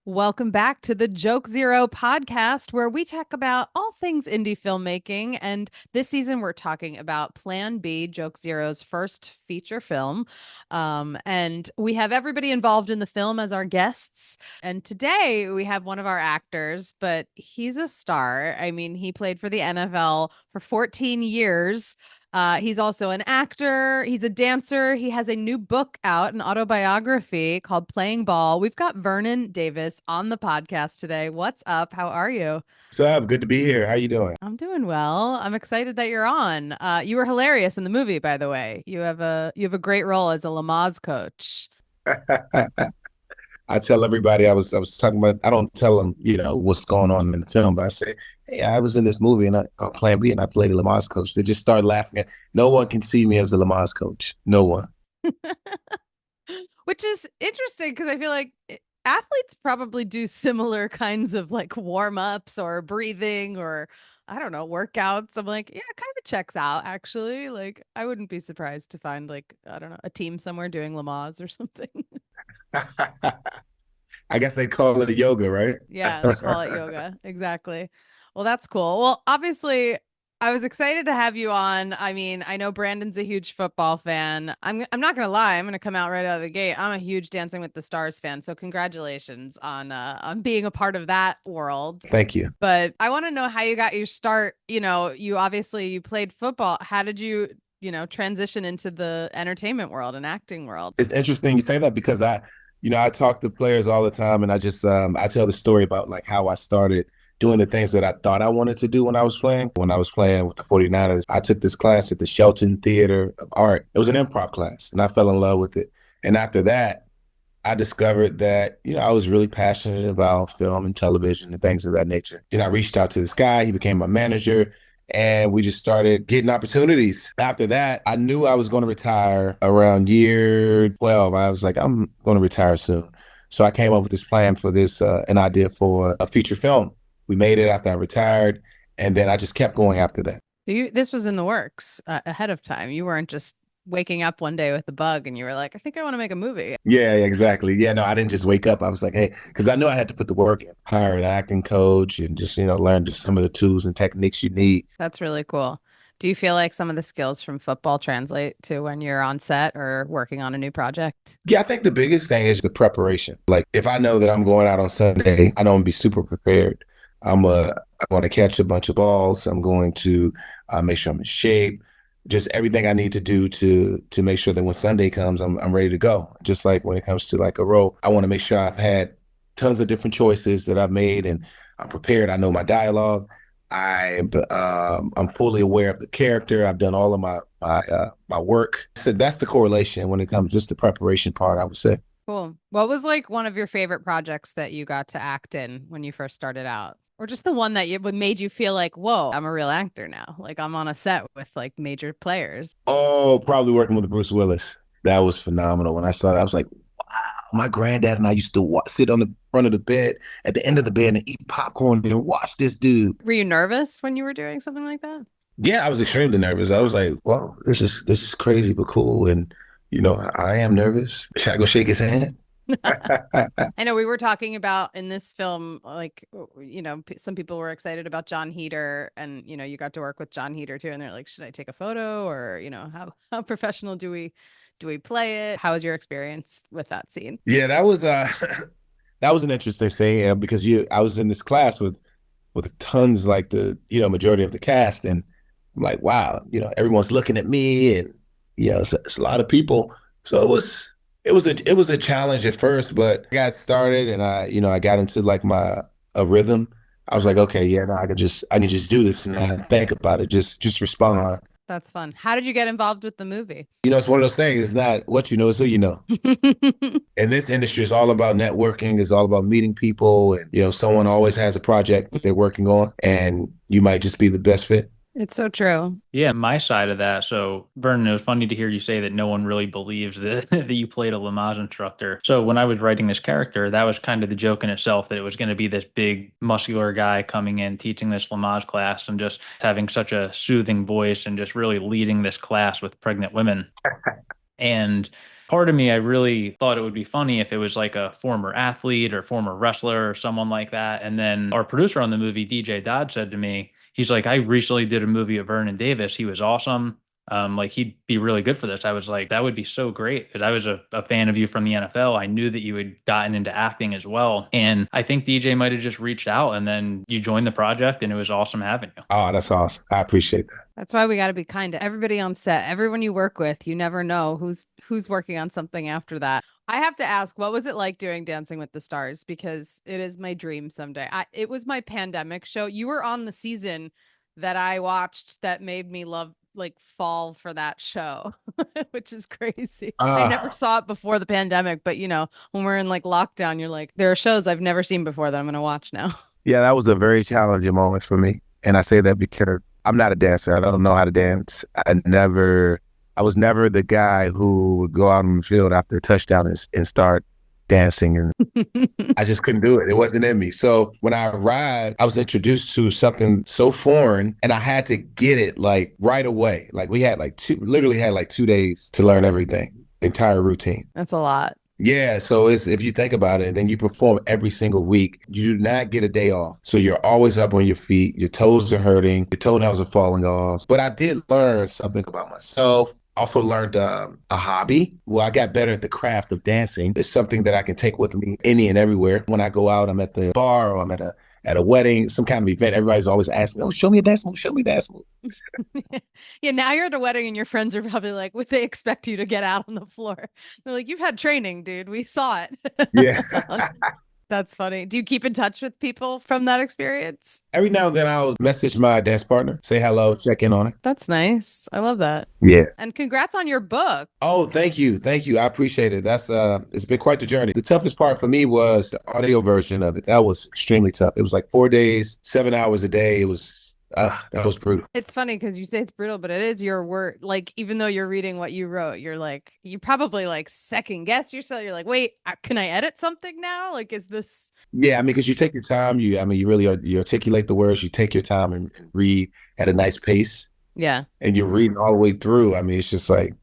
Welcome back to the Joke Zero podcast, where we talk about all things indie filmmaking. And this season, we're talking about Plan B, Joke Zero's first feature film. And we have everybody involved in the film as our guests. And today, we have one of our actors, but he's a star. I mean, he played for the NFL for 14 years. He's also an actor. He's a dancer. He has a new book out, an autobiography called Playing Ball. We've got Vernon Davis on the podcast today. What's up? How are you? What's up? Good to be here. How you doing? I'm doing well. I'm excited that you're on. You were hilarious in the movie, by the way. You have a great role as a Lamaze coach. I tell everybody I was talking about. I don't tell them what's going on in the film, but I say, hey, I was in this movie and on Plan B and I played a Lamaze coach. They just start laughing. No one can see me as a Lamaze coach. No one. Which is interesting because I feel like athletes probably do similar kinds of like warm-ups or breathing or I don't know, workouts. I'm like, yeah, it kind of checks out actually. Like I wouldn't be surprised to find like, I don't know, a team somewhere doing Lamaze or something. I guess they call it a yoga, right? Yeah, they call it yoga. Exactly. Well, that's cool. Well, obviously, I was excited to have you on. I mean, I know Brandon's a huge football fan. I'm not gonna lie, I'm gonna come out right out of the gate. I'm a huge Dancing with the Stars fan. So congratulations on being a part of that world. Thank you. But I want to know how you got your start. You played football. How did you transition into the entertainment world and acting world? It's interesting you say that because I talk to players all the time and I tell the story about like how I started doing the things that I thought I wanted to do when I was playing. When I was playing with the 49ers, I took this class at the Shelton Theater of Art. It was an improv class and I fell in love with it. And after that, I discovered that, I was really passionate about film and television and things of that nature. I reached out to this guy, he became my manager, and we just started getting opportunities. After that, I knew I was going to retire around year 12. I was like, I'm going to retire soon. So I came up with this plan for an idea for a feature film. We made it after I retired, and then I just kept going after that. This was in the works ahead of time. You weren't just waking up one day with a bug and you were like, I think I want to make a movie. Yeah, exactly. Yeah, no, I didn't just wake up. I was like, hey, because I knew I had to put the work in, hire an acting coach and just, learn just some of the tools and techniques you need. That's really cool. Do you feel like some of the skills from football translate to when you're on set or working on a new project? Yeah, I think the biggest thing is the preparation. Like if I know that I'm going out on Sunday, I know I'm gonna be super prepared. I'm going to catch a bunch of balls. I'm going to make sure I'm in shape. Just everything I need to do to make sure that when Sunday comes, I'm ready to go. Just like when it comes to like a role, I want to make sure I've had tons of different choices that I've made, and I'm prepared. I know my dialogue. I'm fully aware of the character. I've done all of my work. So that's the correlation when it comes just the preparation part, I would say. Cool. What was like one of your favorite projects that you got to act in when you first started out? Or just the one that made you feel like, whoa, I'm a real actor now. Like I'm on a set with like major players. Oh, probably working with Bruce Willis. That was phenomenal. When I saw that, I was like, wow. My granddad and I used to sit on the front of the bed at the end of the bed and eat popcorn and watch this dude. Were you nervous when you were doing something like that? Yeah, I was extremely nervous. I was like, "Well, this is crazy but cool." And I am nervous. Should I go shake his hand? I know we were talking about in this film, like, some people were excited about John Heater and, you got to work with John Heater too. And they're like, should I take a photo or, how professional do we play it? How was your experience with that scene? Yeah, that was that was an interesting thing because I was in this class with tons like the majority of the cast, and I'm like, wow, everyone's looking at me, and it's a lot of people. So it was a challenge at first, but I got started, and I got into like my a rhythm. I was like, okay, yeah, no, I can just do this and not think about it, just respond. That's fun. How did you get involved with the movie? It's one of those things. It's not what you know, it's who you know. And this industry is all about networking. It's all about meeting people, and someone always has a project that they're working on, and you might just be the best fit. It's so true. Yeah, my side of that. So, Vernon, it was funny to hear you say that no one really believes that that you played a Lamaze instructor. So, when I was writing this character, that was kind of the joke in itself that it was going to be this big, muscular guy coming in, teaching this Lamaze class, and just having such a soothing voice and just really leading this class with pregnant women. And part of me, I really thought it would be funny if it was like a former athlete or former wrestler or someone like that. And then our producer on the movie, DJ Dodd, said to me, he's like, I recently did a movie of Vernon Davis. He was awesome. Like he'd be really good for this. I was like, that would be so great because I was a fan of you from the NFL. I knew that you had gotten into acting as well. And I think DJ might have just reached out and then you joined the project and it was awesome having you. Oh, that's awesome. I appreciate that. That's why we got to be kind to everybody on set. Everyone you work with, you never know who's working on something after that. I have to ask, what was it like doing Dancing with the Stars? Because it is my dream someday. It was my pandemic show. You were on the season that I watched that made me love, like, fall for that show, which is crazy. I never Uh, saw it before the pandemic, but when we're in like lockdown, you're like, there are shows I've never seen before that I'm going to watch now. yeah, that was a very challenging moment for me. And I say that because I'm not a dancer. I don't know how to dance. I was never the guy who would go out on the field after a touchdown and start dancing. And I just couldn't do it. It wasn't in me. So when I arrived, I was introduced to something so foreign and I had to get it like right away. Like we had like literally had like 2 days to learn everything, entire routine. That's a lot. Yeah, so it's if you think about it, then you perform every single week. You do not get a day off. So you're always up on your feet. Your toes are hurting. Your toenails are falling off. But I did learn something about myself. Also learned a hobby. Well, I got better at the craft of dancing. It's something that I can take with me any and everywhere. When I go out, I'm at the bar or I'm at a wedding, some kind of event. Everybody's always asking, "Oh, show me a dance move. Show me a dance move." Yeah, now you're at a wedding and your friends are probably like, would they expect you to get out on the floor? They're like, you've had training, dude. We saw Yeah. it. That's funny. Do you keep in touch with people from that experience? Every now and then I'll message my dance partner, say hello, check in on her. That's nice. I love that. Yeah. And congrats on your book. Oh, thank you. Thank you. I appreciate it. It's been quite the journey. The toughest part for me was the audio version of it. That was extremely tough. It was like 4 days, 7 hours a day. That was brutal. It's funny because you say it's brutal, but it is your word. Like, even though you're reading what you wrote, you're like, you probably like second guess yourself. You're like, wait, can I edit something now? Like, is this? Yeah, I mean, because you take your time. You really you articulate the words. You take your time and read at a nice pace, Yeah. and you're reading all the way through. I mean, it's just like,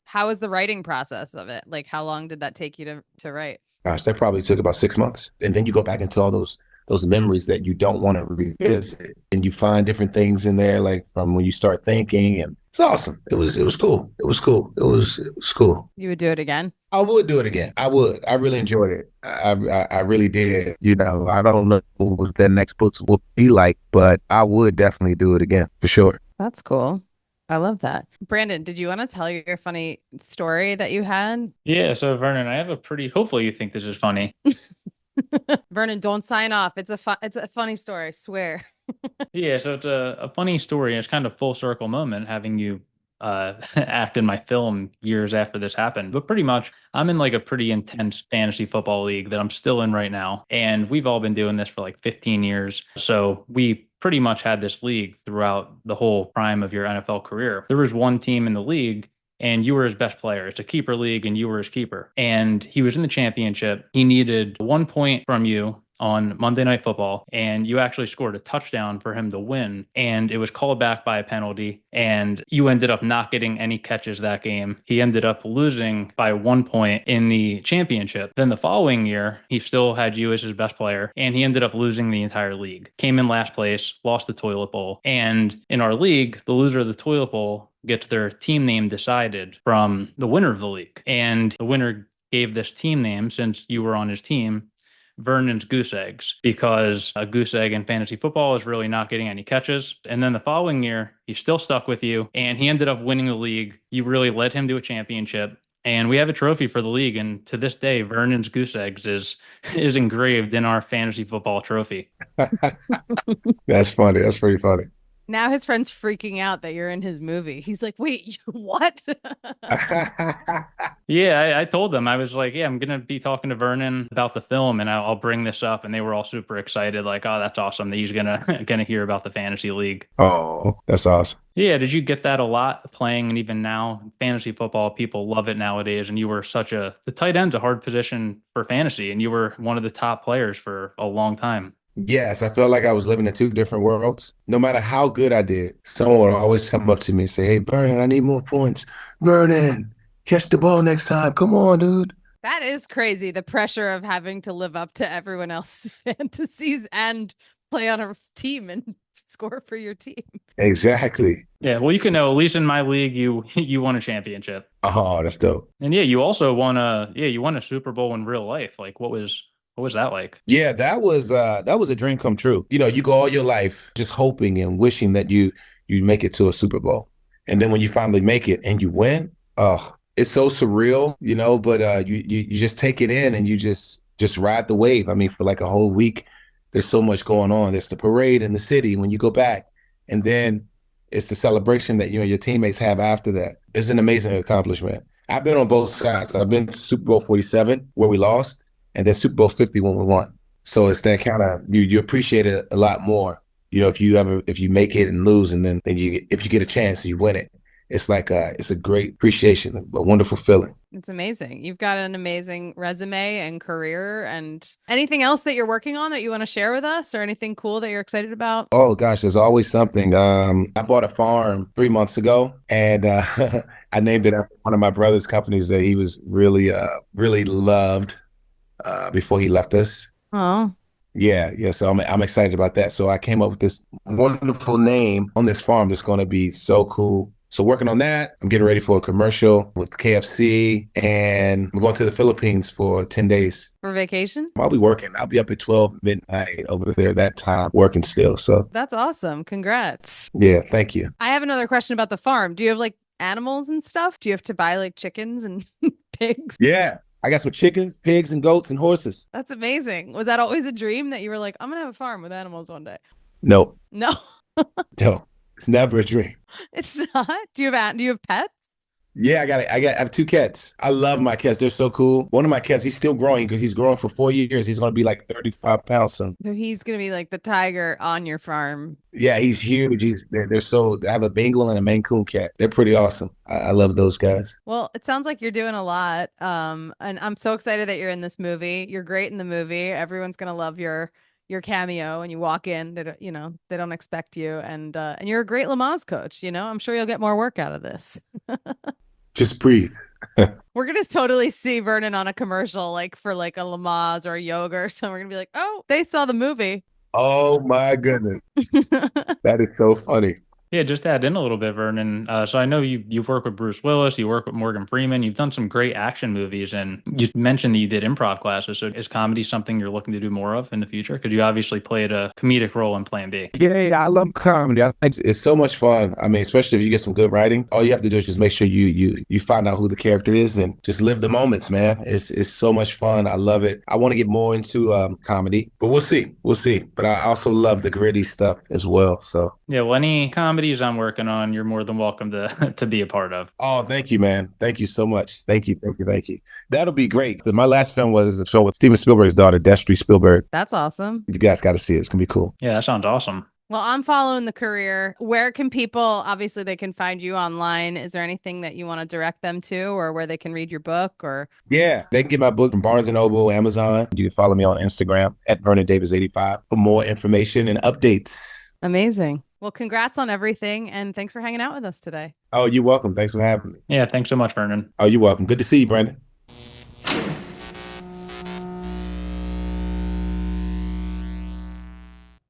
How was the writing process of it? Like, how long did that take you to write? gosh, that probably took about 6 months. And then you go back into all those memories that you don't want to revisit. And you find different things in there, like from when you start thinking, and it's awesome. It was cool. It was cool. It was cool. You would do it again? I would do it again. I would. I really enjoyed it. I really did. I don't know what the next books will be like, but I would definitely do it again for sure. That's cool. I love that. Brandon, did you want to tell your funny story that you had? Yeah, so Vernon, I have hopefully you think this is funny. Vernon, don't sign off. It's a funny story, I swear. Yeah, so it's a funny story. It's kind of full circle moment having you act in my film years after this happened. But pretty much, I'm in like a pretty intense fantasy football league that I'm still in right now. And we've all been doing this for like 15 years. So we pretty much had this league throughout the whole prime of your NFL career. There was one team in the league and you were his best player. It's a keeper league and you were his keeper. And he was in the championship. He needed 1 point from you on Monday Night Football, and you actually scored a touchdown for him to win. And it was called back by a penalty, and you ended up not getting any catches that game. He ended up losing by 1 point in the championship. Then the following year, he still had you as his best player, and he ended up losing the entire league. Came in last place, lost the toilet bowl. And in our league, the loser of the toilet bowl gets their team name decided from the winner of the league. And the winner gave this team name, since you were on his team, Vernon's Goose Eggs, because a goose egg in fantasy football is really not getting any catches. And then the following year, he still stuck with you and he ended up winning the league. You really led him to a championship. And we have a trophy for the league. And to this day, Vernon's Goose Eggs is engraved in our fantasy football trophy. That's funny. That's pretty funny. Now his friend's freaking out that you're in his movie. He's like, wait, what? Yeah, I told them, I was like, yeah, I'm going to be talking to Vernon about the film and I'll bring this up. And they were all super excited. Like, oh, that's awesome that he's gonna hear about the fantasy league. Oh, that's awesome. Yeah, did you get that a lot playing? And even now, fantasy football, people love it nowadays. And you were the tight end's a hard position for fantasy. And you were one of the top players for a long time. Yes, I felt like I was living in two different worlds. No matter how good I did, someone would always come up to me and say, "Hey, Vernon, I need more points. Vernon." Catch the ball next time. Come on, dude. That is crazy. The pressure of having to live up to everyone else's fantasies and play on a team and score for your team. Exactly. Yeah, well, you can know at least in my league, you you won a championship, Oh, that's dope. and yeah, you also won a you won a Super Bowl in real life. Like, what was that like? Yeah, that was a dream come true. You know, you go all your life just hoping and wishing that you make it to a Super Bowl. And then when you finally make it and you win, oh, it's so surreal, you know, but you just take it in and you just ride the wave. I mean, for like a whole week, there's so much going on. There's the parade in the city when you go back, and then it's the celebration that you and your teammates have after that. It's an amazing accomplishment. I've been on both sides. I've been to Super Bowl 47 where we lost, and then Super Bowl 50 when we won. So it's that kind of you appreciate it a lot more. You know, if you make it and lose, and then you if you get a chance you win it, it's like it's a great appreciation, a wonderful feeling. It's amazing. You've got an amazing resume and career. And anything else that you're working on that you want to share with us, or anything cool that you're excited about? Oh gosh, there's always something. I bought a farm 3 months ago, and I named it after one of my brother's companies that he was really loved before he left us. Oh, Yeah, yeah. So I'm excited about that. So I came up with this wonderful name on this farm that's going to be so cool. So working on that, I'm getting ready for a commercial with KFC, and we're going to the Philippines for 10 days. for vacation? I'll be working. I'll be up at 12 midnight over there that time working still. So That's awesome. Congrats. yeah, thank you. I have another question about the farm. Do you have like animals and stuff? Do you have to buy like chickens and pigs? Yeah, I got some chickens, pigs, and goats and horses. That's amazing. Was that always a dream that you were like, I'm gonna have a farm with animals one day? No, No, no, it's never a dream. it's not. Do you have pets? Yeah, I have two cats. I love my cats. They're so cool. One of my cats, he's still growing because he's growing for 4 years. He's going to be like 35 pounds soon. So he's gonna be like the tiger on your farm. Yeah, he's huge. They're so, I have a Bengal and a Maine Coon cat. They're pretty awesome. I love those guys. Well, it sounds like you're doing a lot. And I'm so excited that you're in this movie. You're great in the movie. Everyone's gonna love your cameo when you walk in. They don't expect you, and you're a great Lamaze coach. I'm sure you'll get more work out of this. Just breathe. We're gonna totally see Vernon on a commercial, like for like a Lamaze or a yoga or something. We're gonna be like, oh, they saw the movie. Oh my goodness. That is so funny. Yeah, just add in a little bit, Vernon. So I know you've worked with Bruce Willis, you work with Morgan Freeman, you've done some great action movies, and you mentioned that you did improv classes. So is comedy something you're looking to do more of in the future? Because you obviously played a comedic role in Plan B. Yeah, I love comedy. I think it's so much fun. I mean, especially if you get some good writing. All you have to do is just make sure you find out who the character is and just live the moments, man. It's so much fun. I love it. I want to get more into comedy, but we'll see. We'll see. But I also love the gritty stuff as well. So Yeah, well, any comedies I'm working on, you're more than welcome to to be a part of. oh, thank you, man. Thank you so much. Thank you, thank you, thank you. That'll be great. My last film was a show with Steven Spielberg's daughter, Destry Spielberg. That's awesome. You guys got to see it. It's gonna be cool. Yeah, that sounds awesome. Well, I'm following the career. Where can people, obviously, they can find you online? Is there anything that you want to direct them to, or where they can read your book? Or Yeah, they can get my book from Barnes and Noble, Amazon. You can follow me on Instagram at Vernon Davis 85 for more information and updates. amazing. Well, congrats on everything, and thanks for hanging out with us today. Oh, you're welcome. Thanks for having me. Yeah, thanks so much, Vernon. Oh, you're welcome. Good to see you, Brandon.